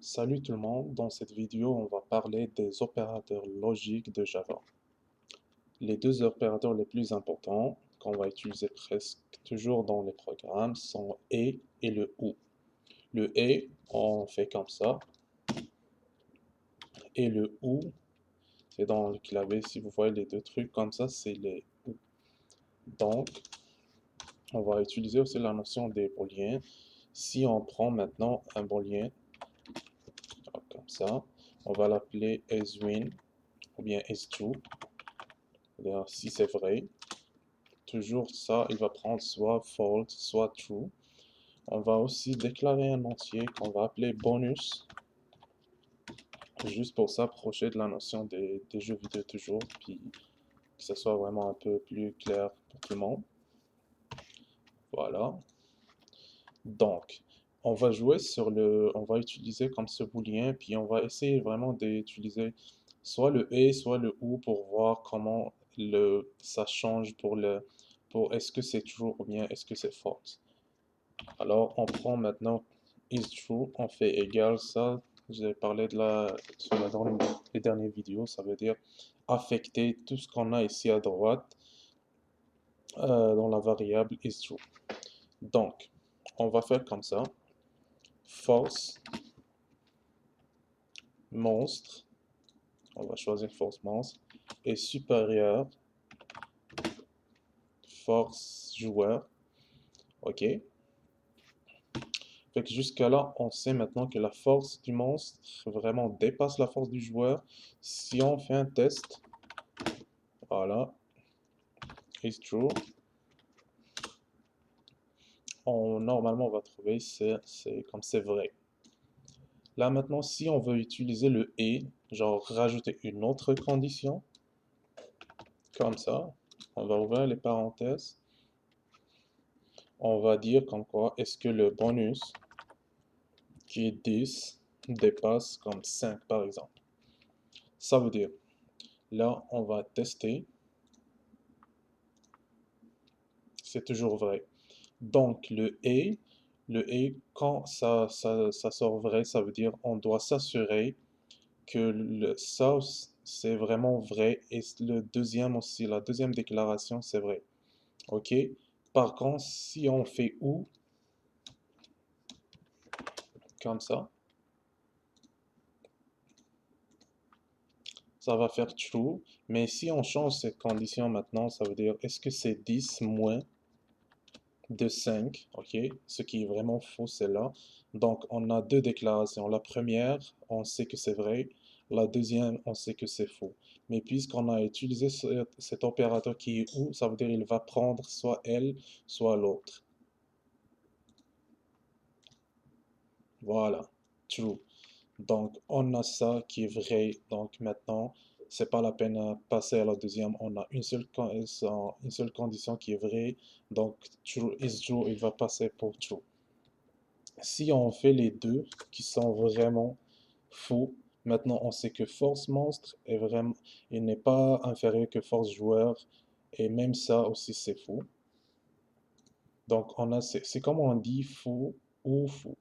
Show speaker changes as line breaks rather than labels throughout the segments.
Salut tout le monde, dans cette vidéo on va parler des opérateurs logiques de Java. Les deux opérateurs les plus importants qu'on va utiliser presque toujours dans les programmes sont et le ou. Le et on fait comme ça, et le ou c'est dans le clavier, si vous voyez les deux trucs comme ça, c'est les ou. Donc on va utiliser aussi la notion des booléens. Si on prend maintenant un booléen, comme ça, on va l'appeler isWin ou bien isTrue. Alors, si c'est vrai, toujours ça, il va prendre soit false, soit true. On va aussi déclarer un entier qu'on va appeler bonus, juste pour s'approcher de la notion des jeux vidéo toujours, puis que ce soit vraiment un peu plus clair pour tout le monde. Voilà. Donc, on va jouer on va utiliser comme ce booléen, puis on va essayer vraiment d'utiliser soit le et, soit le ou pour voir comment ça change pour est-ce que c'est true ou bien est-ce que c'est false. Alors, on prend maintenant is true, on fait égal ça. J'ai parlé dans les dernières vidéos, ça veut dire affecter tout ce qu'on a ici à droite dans la variable is true. Donc, on va faire comme ça. False monstre, on va choisir false monstre, est supérieur force joueur. Ok. Fait que jusqu'à là, on sait maintenant que la force du monstre vraiment dépasse la force du joueur. Si on fait un test, voilà, is true, normalement on va trouver c'est comme c'est vrai. Là maintenant, si on veut utiliser le et, genre rajouter une autre condition, comme ça, on va ouvrir les parenthèses, on va dire comme quoi est-ce que le bonus qui est 10 dépasse comme 5 par exemple. Ça veut dire, là on va tester, c'est toujours vrai. Donc quand ça sort vrai, ça veut dire on doit s'assurer que ça c'est vraiment vrai et le deuxième aussi, la deuxième déclaration c'est vrai. Ok? Par contre, si on fait ou, comme ça va faire true. Mais si on change cette condition maintenant, ça veut dire est-ce que c'est 10 moins de 5, ok? Ce qui est vraiment faux, c'est là. Donc, on a deux déclarations. La première, on sait que c'est vrai. La deuxième, on sait que c'est faux. Mais puisqu'on a utilisé cet opérateur qui est ou, ça veut dire il va prendre soit elle, soit l'autre. Voilà, true. Donc, on a ça qui est vrai. Donc, maintenant, c'est pas la peine de passer à la deuxième. On a une seule condition qui est vraie. Donc, true is true, il va passer pour true. Si on fait les deux qui sont vraiment faux, maintenant on sait que force monstre est vraiment, il n'est pas inférieur que force joueur, et même ça aussi c'est faux. Donc on a, c'est comme on dit faux ou faux.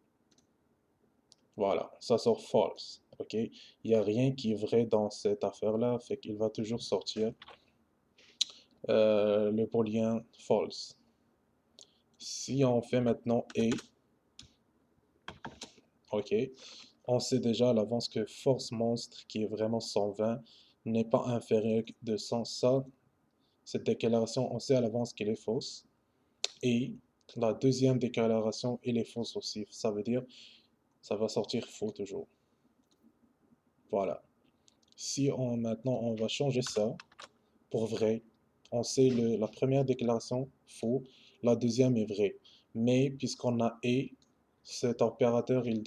Voilà, ça sort false. Ok, il n'y a rien qui est vrai dans cette affaire-là, fait qu'il va toujours sortir le booléen false. Si on fait maintenant et, ok, on sait déjà à l'avance que force monstre, qui est vraiment 120, n'est pas inférieur de 100. Ça, cette déclaration, on sait à l'avance qu'elle est fausse. Et la deuxième déclaration, elle est fausse aussi. Ça veut dire, ça va sortir faux toujours. Voilà. Si maintenant, on va changer ça pour vrai, on sait la première déclaration, faux, la deuxième est vraie. Mais puisqu'on a et, cet opérateur, il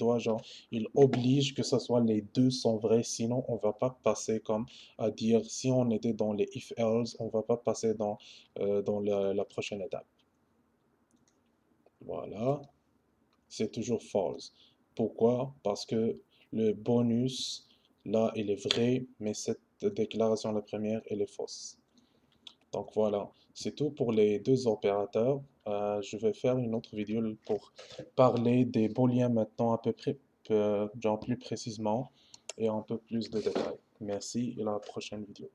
oblige que ce soit les deux sont vrais, sinon on va pas passer comme à dire, si on était dans les if-else, on va pas passer dans la prochaine étape. Voilà, c'est toujours false. Pourquoi? Parce que le bonus, là, il est vrai, mais cette déclaration, la première, elle est fausse. Donc voilà, c'est tout pour les deux opérateurs. Je vais faire une autre vidéo pour parler des booléens maintenant à peu près genre plus précisément et un peu plus de détails. Merci et à la prochaine vidéo.